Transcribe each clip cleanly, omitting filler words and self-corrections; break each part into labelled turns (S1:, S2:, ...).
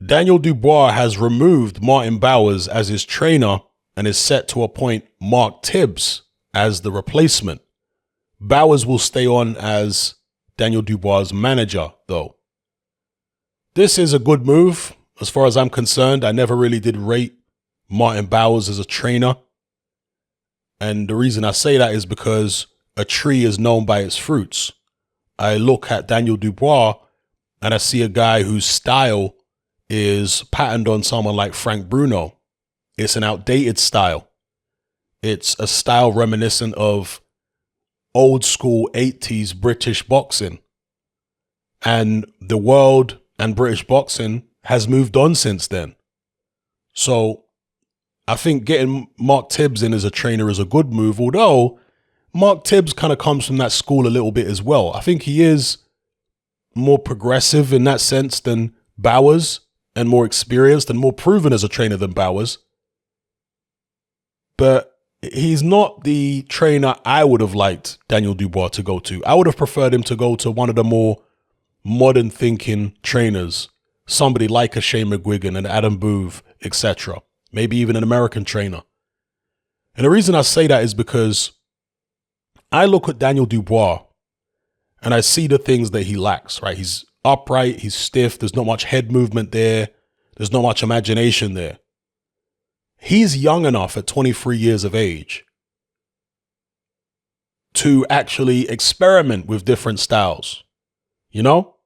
S1: Daniel Dubois has removed Martin Bowers as his trainer and is set to appoint Mark Tibbs as the replacement. Bowers will stay on as Daniel Dubois' manager, though. This is a good move. As far as I'm concerned, I never really did rate Martin Bowers as a trainer. And the reason I say that is because a tree is known by its fruits. I look at Daniel Dubois and I see a guy whose style is patterned on someone like Frank Bruno. It's an outdated style. It's a style reminiscent of old school 80s British boxing. And the world and British boxing has moved on since then. So I think getting Mark Tibbs in as a trainer is a good move, although Mark Tibbs kind of comes from that school a little bit as well. I think he is more progressive in that sense than Bowers and more experienced and more proven as a trainer than Bowers. But he's not the trainer I would have liked Daniel Dubois to go to. I would have preferred him to go to one of the more modern thinking trainers, somebody like a Shane McGuigan and Adam Booth, etc. Maybe even an American trainer. And the reason I say that is because I look at Daniel Dubois and I see the things that he lacks, right? He's upright, he's stiff, there's not much head movement there, there's not much imagination there. He's young enough at 23 years of age to actually experiment with different styles. You know,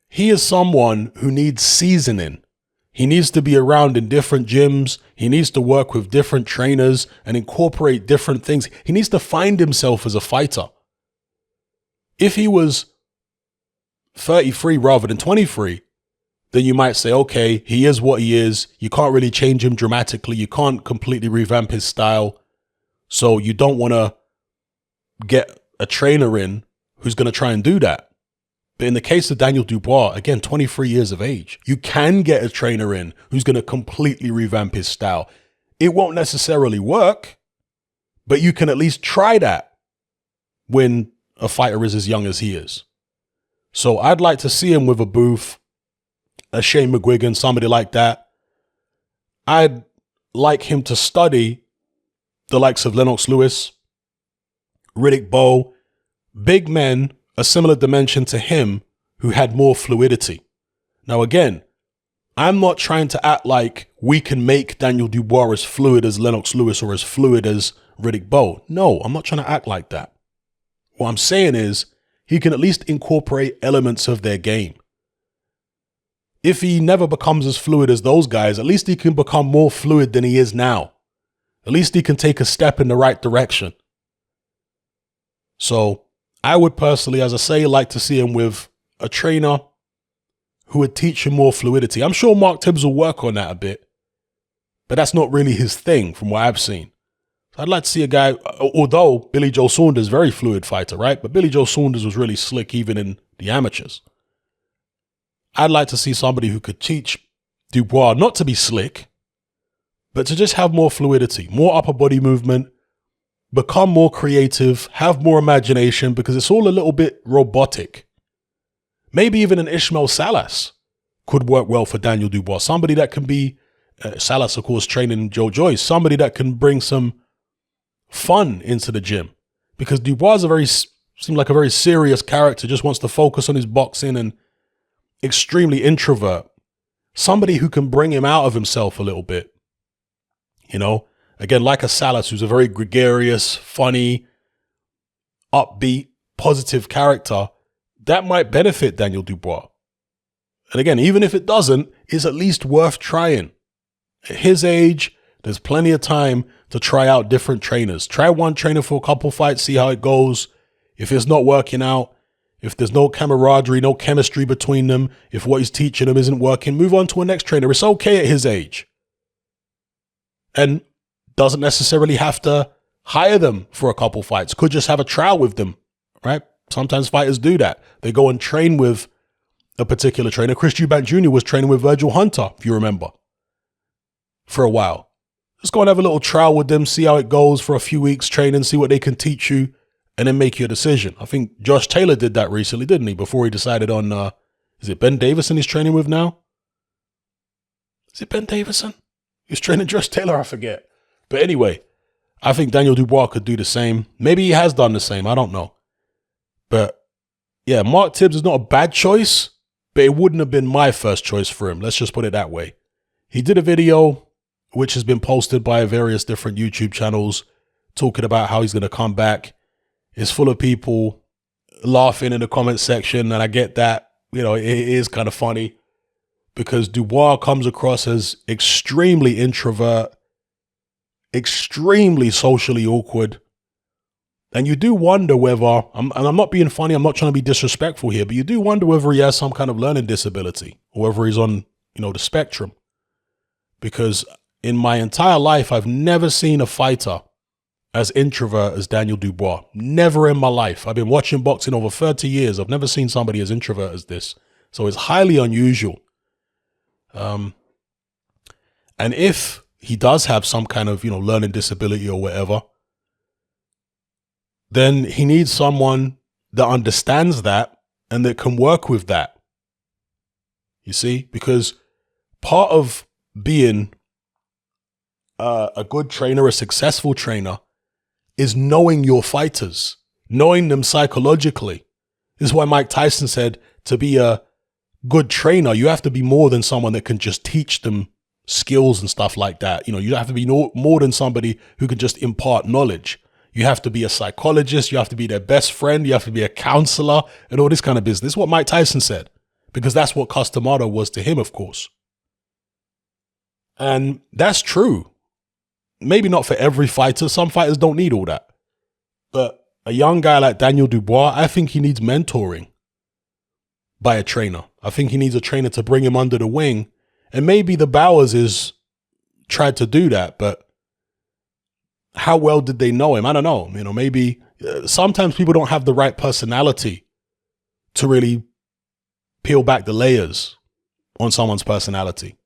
S1: he is someone who needs seasoning. He needs to be around in different gyms. He needs to work with different trainers and incorporate different things. He needs to find himself as a fighter. If he was 33 rather than 23, then you might say, okay, he is what he is. You can't really change him dramatically. You can't completely revamp his style. So you don't want to get a trainer in who's going to try and do that. But in the case of Daniel Dubois, again, 23 years of age, you can get a trainer in who's going to completely revamp his style. It won't necessarily work, but you can at least try that when a fighter is as young as he is. So I'd like to see him with a Booth, a Shane McGuigan, somebody like that. I'd like him to study the likes of Lennox Lewis, Riddick Bowe, big men, a similar dimension to him who had more fluidity. Now, again, I'm not trying to act like we can make Daniel Dubois as fluid as Lennox Lewis or as fluid as Riddick Bowe. No, I'm not trying to act like that. What I'm saying is he can at least incorporate elements of their game. If he never becomes as fluid as those guys, at least he can become more fluid than he is now. At least he can take a step in the right direction. So I would personally, as I say, like to see him with a trainer who would teach him more fluidity. I'm sure Mark Tibbs will work on that a bit, but that's not really his thing from what I've seen. So I'd like to see a guy, although Billy Joe Saunders, very fluid fighter, right? But Billy Joe Saunders was really slick even in the amateurs. I'd like to see somebody who could teach Dubois not to be slick, but to just have more fluidity, more upper body movement, become more creative, have more imagination, because it's all a little bit robotic. Maybe even an Ishmael Salas could work well for Daniel Dubois. Somebody that can be, Salas, of course, training Joe Joyce, somebody that can bring some fun into the gym. Because Dubois seems like a very serious character, just wants to focus on his boxing and extremely introvert. Somebody who can bring him out of himself a little bit. You know? Again, like a Salas, who's a very gregarious, funny, upbeat, positive character, that might benefit Daniel Dubois. And again, even if it doesn't, it's at least worth trying. At his age, there's plenty of time to try out different trainers. Try one trainer for a couple fights, see how it goes. If it's not working out, if there's no camaraderie, no chemistry between them, if what he's teaching them isn't working, move on to a next trainer. It's okay at his age. And doesn't necessarily have to hire them for a couple fights. Could just have a trial with them, right? Sometimes fighters do that. They go and train with a particular trainer. Chris Eubank Jr. was training with Virgil Hunter, if you remember, for a while. Just go and have a little trial with them, see how it goes for a few weeks, train and see what they can teach you, and then make your decision. I think Josh Taylor did that recently, didn't he? Before he decided on, is it Ben Davison he's training with now? Is it Ben Davison? He's training Josh Taylor, I forget. But anyway, I think Daniel Dubois could do the same. Maybe he has done the same. I don't know. But yeah, Mark Tibbs is not a bad choice, but it wouldn't have been my first choice for him. Let's just put it that way. He did a video which has been posted by various different YouTube channels talking about how he's going to come back. It's full of people laughing in the comment section, and I get that. You know, it is kind of funny because Dubois comes across as extremely introvert, extremely socially awkward. And you do wonder whether, and I'm not being funny, I'm not trying to be disrespectful here, but you do wonder whether he has some kind of learning disability or whether he's on, the spectrum. Because in my entire life, I've never seen a fighter as introvert as Daniel Dubois. Never in my life. I've been watching boxing over 30 years. I've never seen somebody as introvert as this. So it's highly unusual. And if he does have some kind of, learning disability or whatever, then he needs someone that understands that and that can work with that. You see? Because part of being a good trainer, a successful trainer, is knowing your fighters, knowing them psychologically. This is why Mike Tyson said to be a good trainer, you have to be more than someone that can just teach them skills and stuff like that. You have to be more than somebody who can just impart knowledge. You have to be a psychologist. You have to be their best friend. You have to be a counselor and all this kind of business. This is what Mike Tyson said, because that's what Cus D'Amato was to him, of course. And that's true. Maybe not for every fighter. Some fighters don't need all that. But a young guy like Daniel Dubois, I think he needs mentoring by a trainer. I think he needs a trainer to bring him under the wing. And maybe the Bowers is tried to do that, but how well did they know him? I don't know. Maybe sometimes people don't have the right personality to really peel back the layers on someone's personality.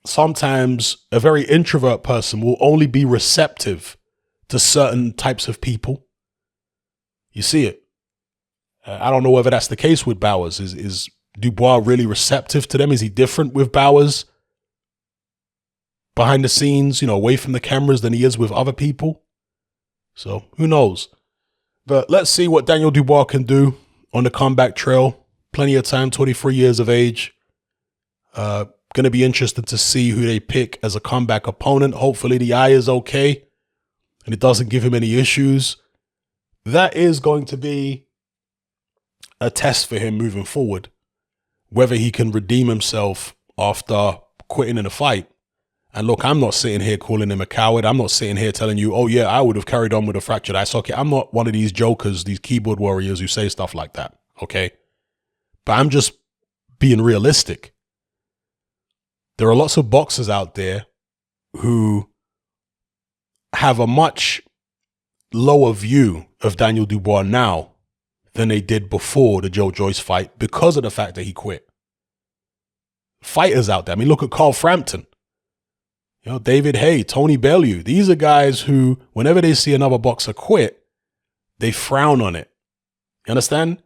S1: Sometimes a very introvert person will only be receptive to certain types of people. You see it. I don't know whether that's the case with Bowers. Is Dubois really receptive to them? Is he different with Bowers behind the scenes, away from the cameras than he is with other people? So who knows? But let's see what Daniel Dubois can do on the comeback trail. Plenty of time, 23 years of age. Going to be interested to see who they pick as a comeback opponent. Hopefully the eye is okay and it doesn't give him any issues. That is going to be a test for him moving forward, whether he can redeem himself after quitting in a fight. And look, I'm not sitting here calling him a coward. I'm not sitting here telling you, oh yeah, I would have carried on with a fractured eye socket. I'm not one of these jokers, these keyboard warriors who say stuff like that, okay? But I'm just being realistic. There are lots of boxers out there who have a much lower view of Daniel Dubois now than they did before the Joe Joyce fight because of the fact that he quit. Fighters out there. I mean, look at Carl Frampton. David Haye, Tony Bellew. These are guys who, whenever they see another boxer quit, they frown on it. You understand?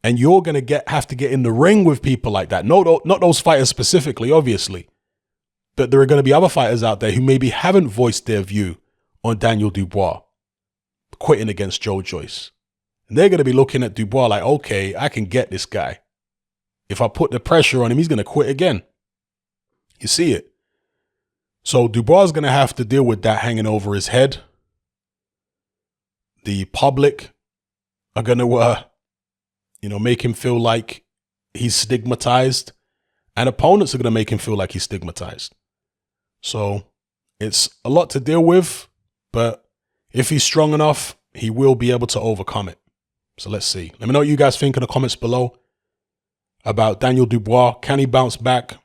S1: And you're going to have to get in the ring with people like that. Not those fighters specifically, obviously. But there are going to be other fighters out there who maybe haven't voiced their view on Daniel Dubois quitting against Joe Joyce. And they're going to be looking at Dubois like, okay, I can get this guy. If I put the pressure on him, he's going to quit again. You see it. So Dubois is going to have to deal with that hanging over his head. The public are going to, make him feel like he's stigmatized, and opponents are going to make him feel like he's stigmatized. So it's a lot to deal with, but if he's strong enough, he will be able to overcome it. So let's see. Let me know what you guys think in the comments below about Daniel Dubois. Can he bounce back?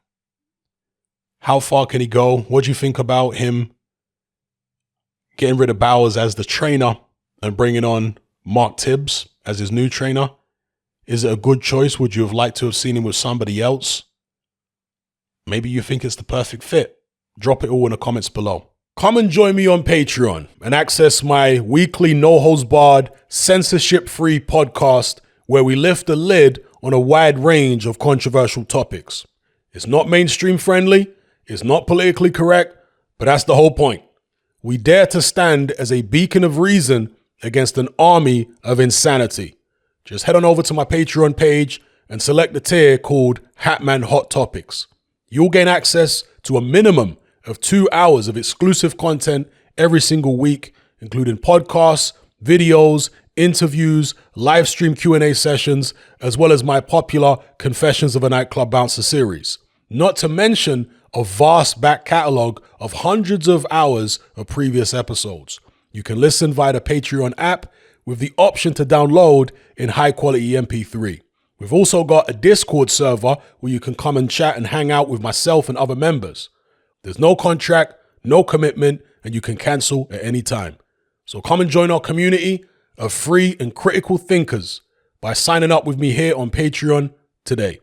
S1: How far can he go? What do you think about him getting rid of Bowers as the trainer and bringing on Mark Tibbs as his new trainer? Is it a good choice? Would you have liked to have seen him with somebody else? Maybe you think it's the perfect fit. Drop it all in the comments below. Come and join me on Patreon and access my weekly no-holds-barred, censorship-free podcast where we lift the lid on a wide range of controversial topics. It's not mainstream friendly, it's not politically correct, but that's the whole point. We dare to stand as a beacon of reason against an army of insanity. Just head on over to my Patreon page and select the tier called Hatman Hot Topics. You'll gain access to a minimum of 2 hours of exclusive content every single week, including podcasts, videos, interviews, live stream Q&A sessions, as well as my popular Confessions of a Nightclub Bouncer series. Not to mention a vast back catalog of hundreds of hours of previous episodes. You can listen via the Patreon app with the option to download in high quality MP3. We've also got a Discord server where you can come and chat and hang out with myself and other members. There's no contract, no commitment, and you can cancel at any time. So come and join our community of free and critical thinkers by signing up with me here on Patreon today.